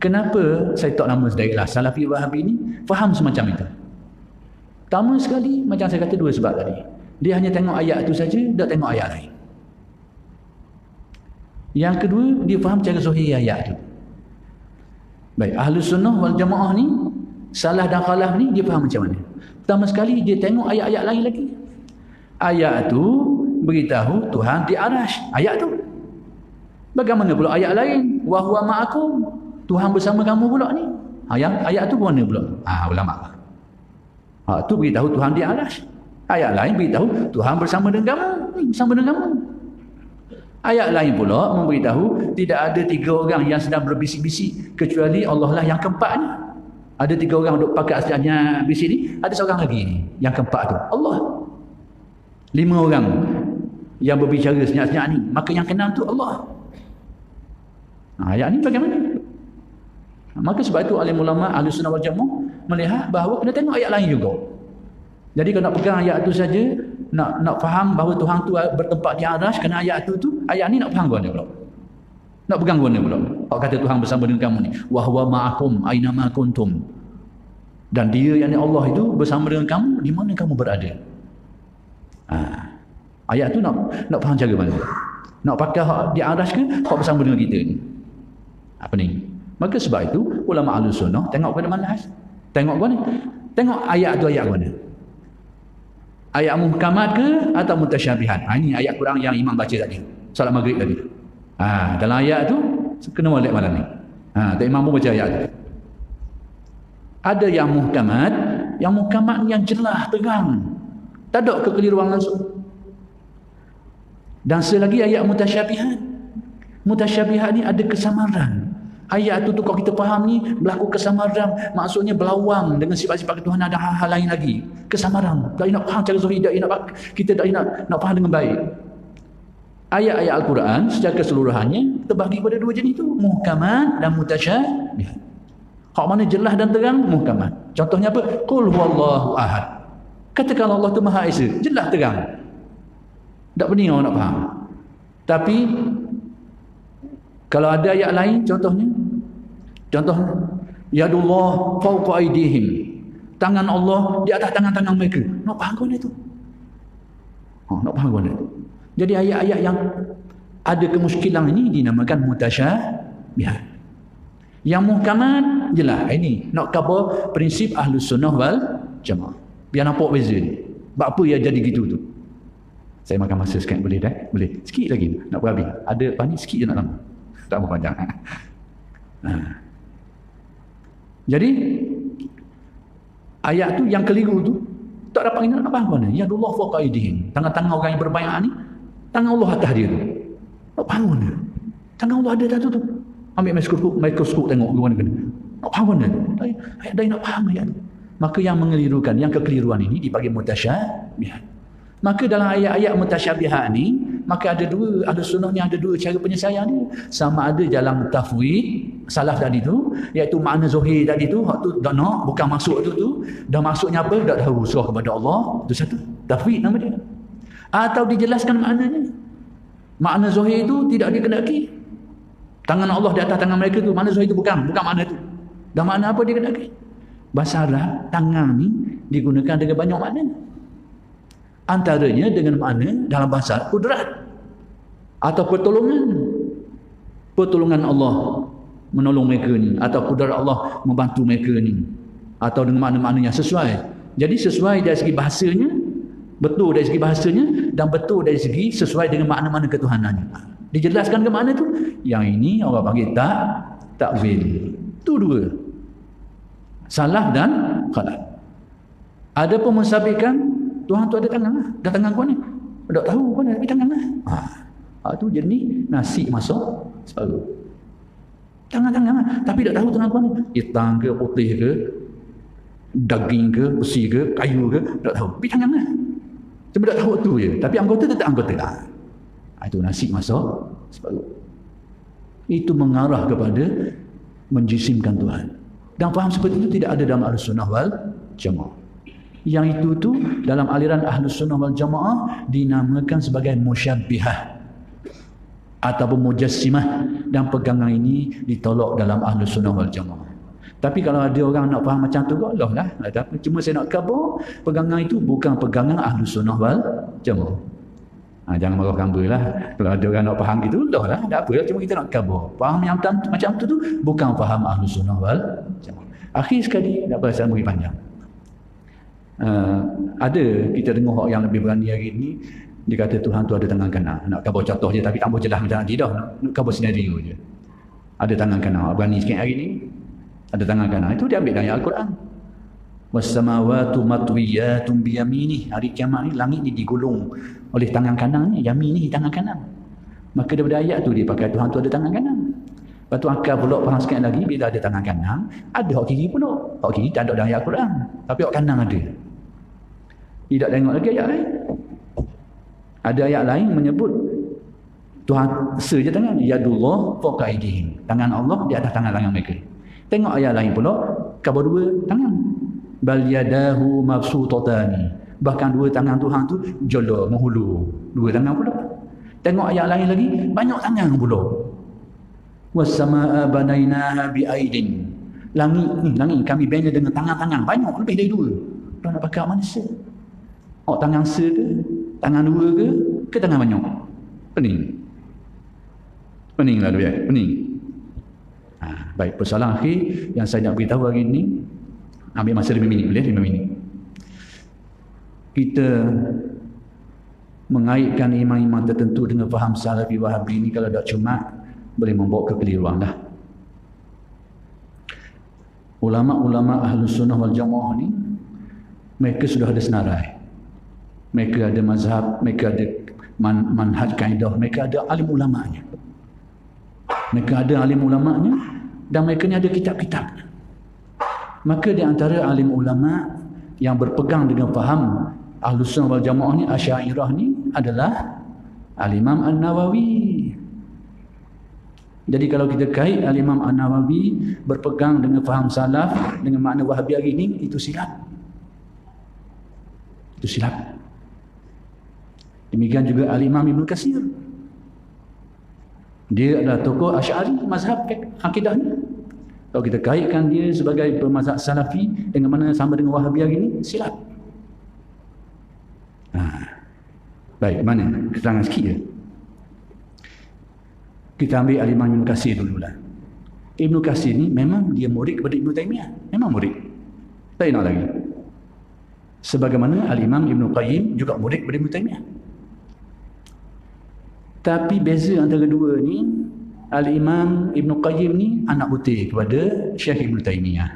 Kenapa saya tak nama sedaiklah Salafi Wahabi ni faham semacam itu? Pertama sekali, macam saya kata dua sebab tadi. Dia hanya tengok ayat tu saja, tak tengok ayat lain. Yang kedua, dia faham cara zahir ayat tu. Baik, Ahlus Sunnah wal Jamaah ni, salah dan khalaf ni, dia faham macam mana? Pertama sekali, dia tengok ayat-ayat lain lagi. Ayat tu beritahu Tuhan di arash. Ayat tu. Bagaimana pula ayat lain? Wa huwa ma'akum. Tuhan bersama kamu pula ni. Ayat tu mana pula? Ulama. Tu beritahu Tuhan di arash. Ayat lain beritahu Tuhan bersama dengan kamu. Bersama dengan kamu. Ayat lain pula memberitahu tidak ada tiga orang yang sedang berbisik-bisik kecuali Allah lah yang keempat ni. Ada tiga orang duduk pakat asalnya bisik ni, ada seorang lagi ni yang keempat tu Allah. 5 orang yang berbicara senyap-senyap ni, maka yang keenam tu Allah. Ayat ni bagaimana? Maka sebab itu alim ulama Ahlus Sunnah wal Jamaah melihat bahawa kena tengok ayat lain juga. Jadi kalau nak pegang ayat tu saja, nak faham bahawa Tuhan tu bertempat di arsy, kena ayat tu ayat ni nak faham guna pula. Nak pegang guna pula. Kalau kata Tuhan bersama dengan kamu ni, wa huwa ma'akum aina ma kuntum. Dan dia yang Allah itu bersama dengan kamu di mana kamu berada. Ayat tu nak faham cara mana? Nak pakai hak di arsy ke hak bersama dengan kita ni? Apa ni? Maka sebab itu ulama Ahlus Sunnah tengok pada manhaj. Tengok mana? Tengok ayat tu ayat mana? Ayat muhkamat ke atau mutasyabihat? Ini ayat Quran yang imam baca tadi. Salat maghrib tadi. Dalam ayat tu kena molek malam ni. Tak imam pun baca ayat tu. Ada yang muhkamat yang jelas terang. Tak ada kekeliruan langsung. Dan selagi ayat mutasyabihat. Mutasyabihat ni ada kesamaran. Ayat tu kalau kita faham ni berlaku kesamaran, maksudnya berlawang dengan sifat-sifat ketuhanan ada hal-hal lain lagi. Kesamaran. Tak nak faham cara zahir, kita tak nak faham dengan baik. Ayat-ayat Al-Quran secara keseluruhannya terbahagi pada dua jenis tu, muhkamat dan mutasyabihat. Hak mana jelas dan terang, muhkamat. Contohnya apa? Qul huwallahu ahad. Katakan Allah tu Maha Esa, jelas terang. Tak pening orang nak faham. Tapi kalau ada ayat lain contohnya yadullah fawqa aydihim, tangan Allah di atas tangan-tangan mereka. Nak faham kau itu? Nak faham kau itu? Jadi ayat-ayat yang ada kemuskilan ini dinamakan mutasyabihat. Yang muhkamat jelas. Ini nak cover prinsip Ahlus Sunnah wal Jamaah. Biar nampak beza ni. Sebab apa yang jadi gitu tu? Saya makan masa sikit boleh dah? Boleh. Sikit lagi nak berhabis. Ada apa ni sikit je nak lama. Tak berpanjang. Jadi ayat tu yang keliru tu tak dapat nak faham mana. Ya Allah fawqa aydihim. Tangan-tangan orang yang berbayat ni, tangan Allah atas dia tu. Nak faham mana? Tangan Allah ada atas tu. Ambil mikroskop tengok ke mana kena. Nak faham mana tu? Ayat dah nak faham ayat tu. Maka yang mengelirukan, yang kekeliruan ini dipanggil mutasyabihat. Maka dalam ayat-ayat mutasyabihat ni, maka ada dua, Ahlus Sunnah ni ada dua cara penyelesaian dia. Sama ada jalan tafwid, salaf tadi tu, iaitu makna zahir tadi tu, hak tu dah nak, bukan masuk tu, dah maksudnya apa, dah tahu, serah kepada Allah, itu satu. Tafwid nama dia. Atau dijelaskan maknanya. Makna zahir itu tidak dikendaki. Tangan Allah di atas tangan mereka tu, makna zahir itu bukan makna tu. Dan makna apa dikendaki? Bahasa Arab, tangan ni digunakan dengan banyak makna. Antaranya dengan makna dalam bahasa kudrat atau pertolongan Allah menolong mereka ni, atau kudrat Allah membantu mereka ni, atau dengan makna-makna yang sesuai. Jadi sesuai dari segi bahasanya, betul dari segi bahasanya, dan betul dari segi sesuai dengan makna-makna ketuhanannya. Dijelaskan ke mana tu? Yang ini orang panggil takwil. Itu dua. Salaf dan khalaf. Ada pun mensabikan Tuhan tu ada tangan lah. Dah tangan kau ni. Tak tahu kau ni, tapi tangan lah. Tu jenis nasi masuk separuh. Tangan-tangan lah. Tapi tak tahu tangan kau ni. Hitam ke, putih ke, daging ke, besi ke, kayu ke, tak tahu. Tapi tangan lah. Cuma tak tahu tu je. Tapi anggota tetap anggota lah. Itu nasi masuk separuh. Itu mengarah kepada menjisimkan Tuhan. Dan faham seperti itu tidak ada dalam Ahlus Sunnah wal Jamaah. Yang itu tu dalam aliran Ahlus Sunnah wal Jamaah dinamakan sebagai musyabbihah. ataupun mujassimah, dan pegangan ini ditolak dalam Ahlus Sunnah wal Jamaah. Tapi kalau ada orang nak faham macam tu, Allah lah. Tapi cuma saya nak khabar, pegangan itu bukan pegangan Ahlus Sunnah wal Jamaah. Jangan marah hamba lah. Kalau ada orang nak faham gitu, Allah lah. Tak apa lah, cuma kita nak khabar. Faham yang macam tu bukan faham Ahlus Sunnah wal Jamaah. Akhir sekali, tak apa, saya beri panjang. Ada kita dengar orang yang lebih berani hari ini, dia kata Tuhan tu ada tangan kanan. Nak khabar contoh je, tapi tak boleh jelas macam tadi dah. Nak khabar scenario je. Ada tangan kanan. Berani sikit hari ni, ada tangan kanan. Itu dia ambil dari Al-Quran. Was-samawatu matwiyatun biyaminih. Hari kiamat ni, langit ni digulung oleh tangan kanan ni. Yaminih, tangan kanan. Maka daripada ayat tu dia pakai Tuhan tu ada tangan kanan. Lepas tu akal pula faham sikit lagi, bila ada tangan kanan, ada hak kiri pula. Hak kiri tak ada dalam ayat Al-Quran. Tapi hak kanan ada. Tidak tengok lagi ayat lain. Ada ayat lain menyebut Tuhan saja tangan. Yadullah fawqa aydihim. Tangan Allah di atas tangan mereka. Tengok ayat lain pula, khabar dua tangan. Bal yadahu mabsutatani. Bahkan dua tangan Tuhan tu jala, menghulu. Dua tangan pula. Tengok ayat lain lagi, banyak tangan pula. Was-samaa banainaha biaidin. Langit kami bina dengan tangan-tangan banyak, lebih dari dua. Tuan nak pakai manusia. Tangan se ke? Tangan dua ke tangan banyak? Pening lah dia. Pening. Baik, persoalan akhir yang saya nak beritahu hari ini, ambil masa 5 minit, boleh? 5 minit. Kita mengaitkan imam-imam tertentu dengan faham Salafi Wahabi ini, kalau tak cuma boleh membawa kekeliruan dah. Ulama-ulama Ahlus Sunnah wal Jamaah ni, mereka sudah ada senarai. Mereka ada mazhab, mereka ada manhaj kaedah, mereka ada alim ulamanya. Mereka ada alim ulamanya dan mereka ni ada kitab-kitab. Maka di antara alim ulama yang berpegang dengan faham Ahlus Sunnah wal Jamaah ni, Asy'ariyah ni, adalah Al-Imam An-Nawawi. Jadi kalau kita kait Al-Imam An-Nawawi berpegang dengan faham salaf dengan makna Wahabi hari ini, itu silap. Itu silap. Demikian juga Al-Imam Ibn Katsir. Dia adalah tokoh Asy'ari, mazhab akidah ni. Kalau kita kaitkan dia sebagai pemazhab Salafi dengan mana sama dengan Wahabi hari ini, silap. Baik, mana? Keterangan sikit je. Kita ambil Al-Imam Ibn Katsir dululah. Ibn Katsir ni memang dia murid kepada Ibn Taymiyah. Memang murid. Tak nak lagi. Sebagaimana Al-Imam Ibn Qayyim juga murid kepada Ibn Taymiyah. Tapi beza antara dua ni, Al-Imam Ibn Qayyim ni anak putih kepada Syekh Ibn Taymiyah.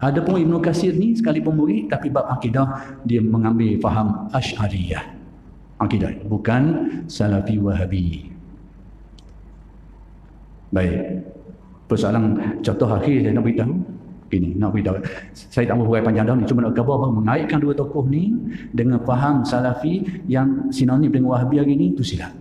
Adapun Ibn Katsir ni sekalipun murid, tapi bab akidah dia mengambil faham Asy'ariyah. Akidah, bukan Salafi Wahabi. Baik. Persoalan contoh akhir saya nak beritahu. Ini nak beritahu. Saya tak mahu hurai panjang dah ni, cuma nak khabar bahawa mengaitkan dua tokoh ni dengan faham Salafi yang sinonim dengan Wahabi hari ni, itu silap.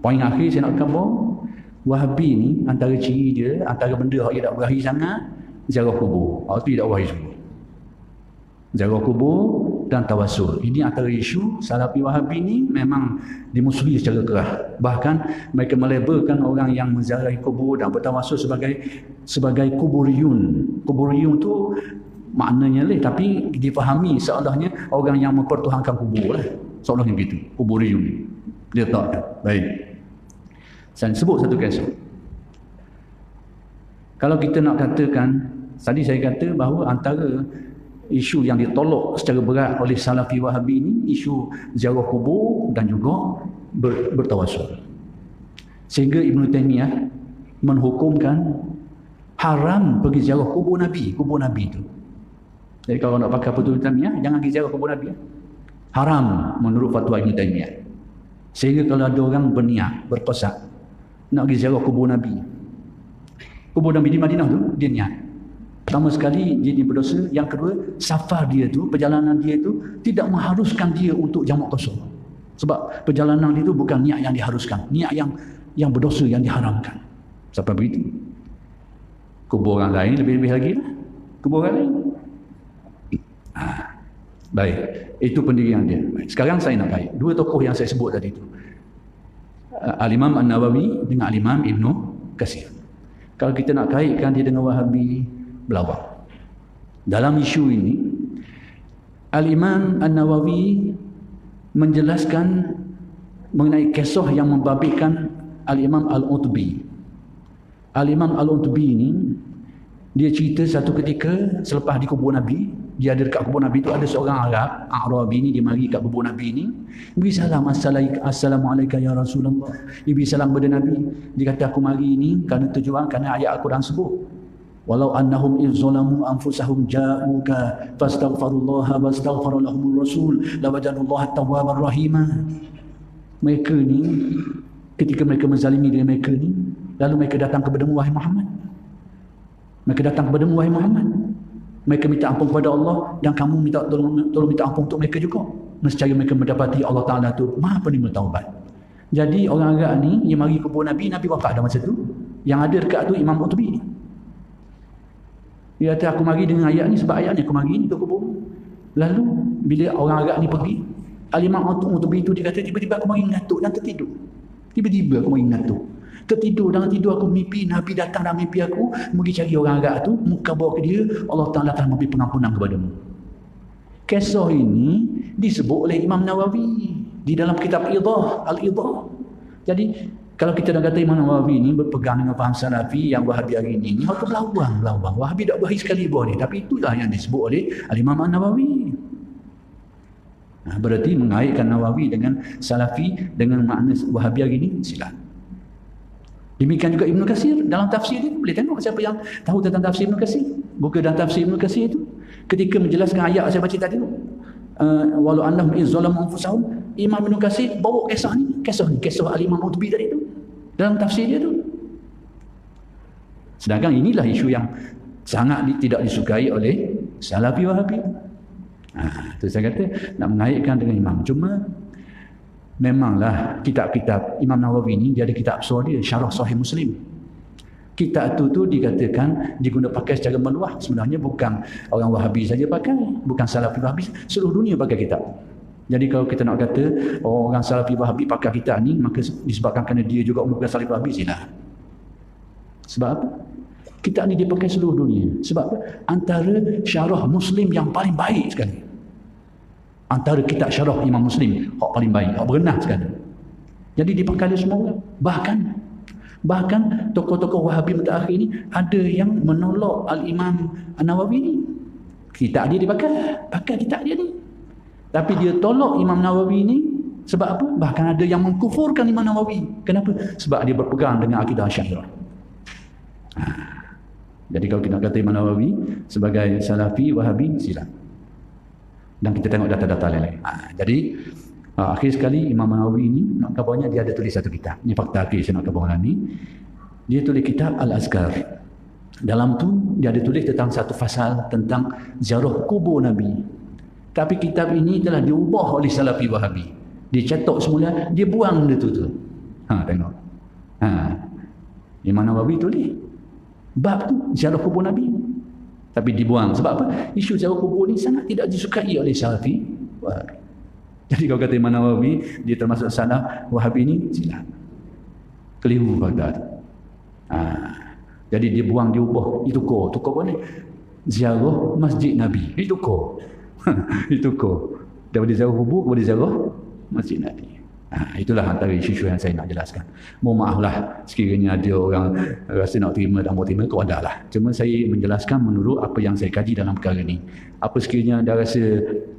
Poin akhir saya nak khabar, Wahabi ni antara ciri dia, antara benda yang tak berakhir sangat, ziarah kubur. Itu tidak berakhir semua. Ziarah kubur dan tawassul. Ini antara isu Salafi Wahabi ni memang dimusuhi secara keras. Bahkan mereka melabelkan orang yang menziarahi kubur dan bertawassul sebagai kuburiyun. Kuburiyun tu maknanya tapi difahami seolahnya orang yang mempertuhankan kubur lah. Seolahnya begitu. Kuburiyun. Dia tak. Baik. Saya sebut satu kisah. Kalau kita nak katakan, tadi saya kata bahawa antara isu yang ditolak secara berat oleh Salafi Wahabi ini, isu ziarah kubur dan juga bertawassul. Sehingga Ibn Taymiyah menghukumkan haram pergi ziarah kubur Nabi itu. Jadi kalau nak pakai fatwa Ibn Taymiyah, jangan pergi ziarah kubur Nabi. Haram menurut fatwa Ibn Taymiyah. Sehingga kalau ada orang berniat, berpesak nak pergi ziarah kubur Nabi di Madinah tu, dia niat. Pertama sekali dia berdosa. Yang kedua, safar dia tu, perjalanan dia tu tidak mengharuskan dia untuk jamak qasar. Sebab perjalanan dia tu bukan niat yang diharuskan, niat yang berdosa, yang diharamkan. Sampai begitu. Kubur orang lain lebih-lebih lagi lah. Kubur orang lain. Baik, itu pendirian dia. Baik. Sekarang saya nak kait dua tokoh yang saya sebut tadi tu. Al-Imam An-Nawawi dengan Al-Imam Ibn Katsir. Kalau kita nak kaitkan dia dengan Wahabi, belawang. Dalam isu ini, Al-Imam An-Nawawi menjelaskan mengenai kisah yang membabitkan Al-Imam Al-Utbi. Al-Imam Al-Utbi ini, dia cerita satu ketika selepas di kubur Nabi, dia ada dekat kubur Nabi tu, ada seorang Arab, Arabi ni, dia mari kat kubur Nabi ni, beri salam, Assalamualaikum ya Rasulullah. Dia beri salam kepada Nabi. Dia kata, aku mari ni kerana tujuan, kerana ayat Al-Quran sebut, walau annahum iz zalamu anfusahum ja'uka fastaghfirullaha wastaghfara lahumur rasul lawajadullaha tawwabar rahima. Mereka ni, ketika mereka menzalimi diri mereka ni, lalu mereka datang kepadamu wahai Muhammad. Mereka datang kepadamu wahai Muhammad. Mereka minta ampun kepada Allah, dan kamu minta tolong minta ampun untuk mereka juga. Nescaya mereka mendapati Allah Ta'ala tu Maha Penerima Taubat. Jadi orang Arab ni yang mari kubur Nabi, Nabi wafat dah masa tu. Yang ada dekat tu Imam Utbi. Dia kata, aku mari dengan ayat ni, sebab ayat ni aku mari ni ke kubur. Lalu bila orang Arab ni pergi, Al-Imam Utbi tu dia kata, tiba-tiba aku mari ngatuk dan tertidur. Tiba-tiba aku mari ngatuk, tertidur. Dalam tidur aku mimpi Nabi datang dalam mimpi aku, pergi cari orang Arab tu, muka bawa ke dia, Allah Ta'ala telah memberi pengampunan kepadamu. Kisah ini disebut oleh Imam Nawawi di dalam kitab Al-Idah. Jadi kalau kita dah kata Imam Nawawi ni berpegang dengan faham Salafi yang Wahabi hari ini, maka belawang. Wahabi tak berhari sekali buah ni, tapi itulah yang disebut oleh Al-Imam Nawawi. Berarti mengaitkan Nawawi dengan Salafi dengan makna Wahabi hari ini silap. Demikian juga Ibn Katsir dalam tafsir dia. Boleh tengok siapa yang tahu tentang tafsir Ibn Katsir. Buka dalam tafsir Ibn Katsir itu, ketika menjelaskan ayat saya baca tadi tu, walau annahum iz zalamu anfusahum, Imam Ibn Katsir bawa kisah Al-Imam Utbi tadi tu dalam tafsir dia tu. Sedangkan inilah isu yang sangat tidak disukai oleh Salafi Wahabi. Itu saya kata nak mengaitkan dengan Imam. Cuma memanglah kitab-kitab Imam Nawawi ni, dia ada kitab besar dia, Syarah Sahih Muslim. Kitab tu dikatakan diguna pakai secara meluas. Sebenarnya bukan orang Wahabi saja pakai, bukan Salafi Wahabi, seluruh dunia pakai kitab. Jadi kalau kita nak kata orang Salafi Wahabi pakai kitab ni, maka disebabkan kerana dia juga bukan Salafi Wahabi, silap. Sebab apa? Kitab ni dipakai seluruh dunia. Sebab apa? Antara syarah Muslim yang paling baik sekali. Antara kitab syarah Imam Muslim hak paling baik, hak berenah sekali. Jadi dipakai oleh semua orang. Bahkan tokoh-tokoh Wahabi mutakhir ni ada yang menolak Al-Imam An-Nawawi ni. Kitab dia pakai kitab dia ni. Tapi dia tolak Imam Nawawi ni sebab apa? Bahkan ada yang mengkufurkan Imam Nawawi. Kenapa? Sebab dia berpegang dengan akidah Asy'ariyah. Jadi kalau kita kata Imam Nawawi sebagai Salafi Wahabi, silap. Dan kita tengok data-data lain. Jadi akhir sekali Imam Nawawi ni, nak kabarnya dia ada tulis satu kitab. Ini fakta akhir saya nak kabarkan ni. Dia tulis kitab Al-Azkar. Dalam tu dia ada tulis tentang satu fasal tentang ziarah kubur Nabi. Tapi kitab ini telah diubah oleh Salafi Wahabi. Dia cetak semula, dia buang dia tu. Tengok. Imam Nawawi tulis bab tu ziarah kubur Nabi, tapi dibuang. Sebab apa? Isu ziarah kubur ni sangat tidak disukai oleh Salafi Wahabi. Jadi kalau kata Imam Nawawi dia termasuk Salaf Wahabi ni, silap. Keliru fakta tu. Jadi dia buang, dia ubah. Itu tukar apa ni? Ziarah Masjid Nabi. Itu daripada ziarah kubur kepada ziarah Masjid Nabi. Itulah antara isu-isu yang saya nak jelaskan. Mohon maaflah sekiranya ada orang rasa nak terima dan mau terima, kau ada lah. Cuma saya menjelaskan menurut apa yang saya kaji dalam perkara ni. Apa sekiranya anda rasa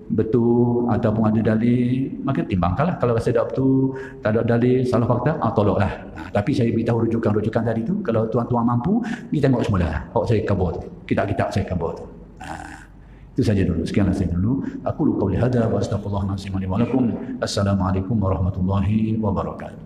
betul ataupun ada dalil, maka timbangkanlah. Kalau rasa tak betul, tak ada dalil, salah fakta, tolaklah. Tapi saya beritahu rujukan-rujukan tadi tu. Kalau tuan-tuan mampu, kita tengok semula. Saya khabar tu, kitab-kitab saya khabar tu. Itu saja dulu. Sekianlah saya dulu. Aku qauli hadza wa astaghfirullah wa lakum. Assalamualaikum warahmatullahi wabarakatuh.